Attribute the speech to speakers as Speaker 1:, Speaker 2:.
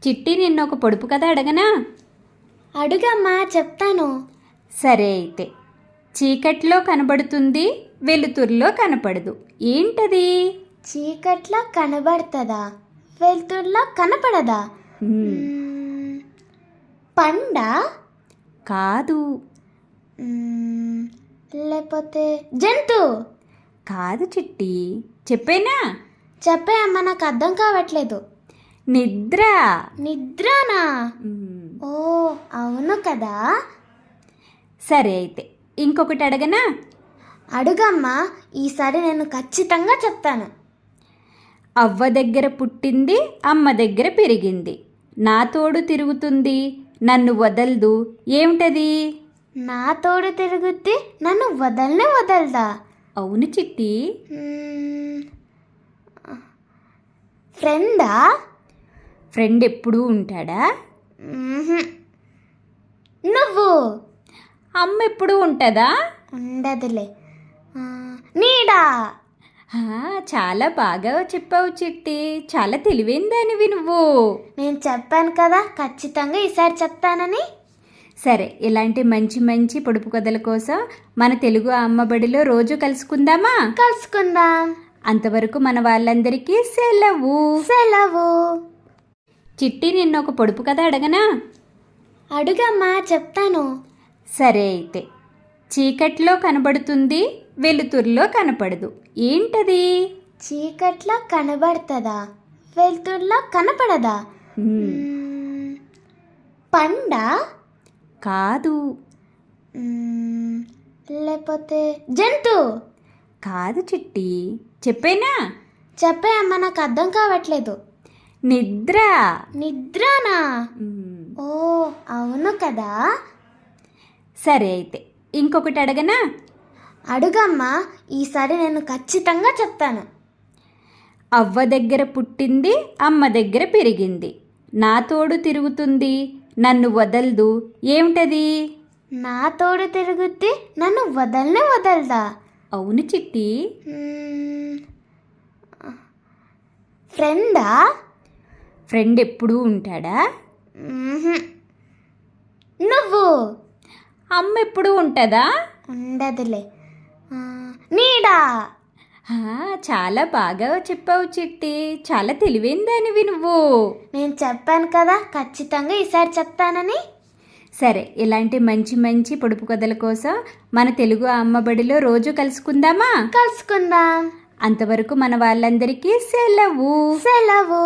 Speaker 1: చిట్టి నిన్నొక పొడుపు కథ అడగనా?
Speaker 2: అడుగమ్మా, చెప్తాను.
Speaker 1: సరే అయితే. చీకట్లో కనబడుతుంది, వెలుతురులో కనపడదు, ఏంటది?
Speaker 2: చీకట్లో కనబడుతుందా, వెలుతురులో కనపడదా? పండా?
Speaker 1: కాదు.
Speaker 2: లేకపోతే జంతువు?
Speaker 1: కాదు చిట్టి, చెప్పేనా?
Speaker 2: చెప్పే అమ్మ, నాకు అర్థం కావట్లేదు.
Speaker 1: నిద్ర.
Speaker 2: నిద్రనా? ఓ అవును కదా.
Speaker 1: సరే అయితే ఇంకొకటి అడగనా?
Speaker 2: అడుగమ్మా, ఈసారి నేను ఖచ్చితంగా చెప్తాను.
Speaker 1: అవ్వ దగ్గర పుట్టింది, అమ్మ దగ్గర పెరిగింది, నా తోడు తిరుగుతుంది, నన్ను వదలదు, ఏమిటది?
Speaker 2: నా తోడు తిరుగుద్ది, నన్ను వదలనే వదలదా?
Speaker 1: అవును చిట్టి.
Speaker 2: ఫ్రెండా?
Speaker 1: ఫ్రెండ్ ఎప్పుడూ ఉంటాడా?
Speaker 2: నువ్వు?
Speaker 1: అమ్మ ఎప్పుడూ ఉంటుందా?
Speaker 2: ఉండదులే. నీడా?
Speaker 1: చాలా బాగా చెప్పావు చిట్టి, చాలా తెలివైందానివి నువ్వు.
Speaker 2: నేను చెప్పాను కదా ఖచ్చితంగా ఈసారి చెప్తానని.
Speaker 1: సరే, ఇలాంటి మంచి మంచి పొడుపు కథల కోసం మన తెలుగు అమ్మబడిలో రోజు కలుసుకుందామా?
Speaker 2: కలుసుకుందాం.
Speaker 1: అంతవరకు మన వాళ్ళందరికీ సెలవు.
Speaker 2: సెలవు.
Speaker 1: చిట్టి నిన్నొక పొడుపు కథ అడగనా?
Speaker 2: అడుగమ్మా, చెప్తాను.
Speaker 1: సరే అయితే. చీకట్లో కనబడుతుంది, వెలుతురులో కనపడదు, ఏంటది?
Speaker 2: చీకట్లో కనబడుతుందా, వెలుతురులో కనపడదా? పండా?
Speaker 1: కాదు.
Speaker 2: లేకపోతే జంతువు?
Speaker 1: కాదు చిట్టి, చెప్పేనా?
Speaker 2: చెప్పే అమ్మ, నాకు అర్థం కావట్లేదు.
Speaker 1: నిద్ర.
Speaker 2: నిద్రనా? ఓ అవును కదా.
Speaker 1: సరే అయితే ఇంకొకటి అడగనా?
Speaker 2: అడుగమ్మా, ఈసారి నేను ఖచ్చితంగా చెప్తాను.
Speaker 1: అవ్వ దగ్గర పుట్టింది, అమ్మ దగ్గర పెరిగింది, నా తోడు తిరుగుతుంది, నన్ను వదలదు, ఏమిటది?
Speaker 2: నా తోడు తిరుగుద్ది, నన్ను వదలనే వదలదా?
Speaker 1: అవును చిట్టి.
Speaker 2: ఫ్రెండా?
Speaker 1: ఫ్రెండ్ ఎప్పుడూ ఉంటాడా?
Speaker 2: నువ్వు?
Speaker 1: అమ్మ ఎప్పుడూ ఉంటుందా?
Speaker 2: ఉండదులే. నీడా?
Speaker 1: చాలా బాగా చెప్పావు చిట్టి, చాలా తెలివైందానివి నువ్వు.
Speaker 2: నేను చెప్పాను కదా ఖచ్చితంగా ఈసారి చెప్తానని.
Speaker 1: సరే, ఇలాంటి మంచి మంచి పొడుపు కథల కోసం మన తెలుగు అమ్మబడిలో రోజు కలుసుకుందామా?
Speaker 2: కలుసుకుందాం.
Speaker 1: అంతవరకు మన వాళ్ళందరికీ సెలవు.
Speaker 2: సెలవు.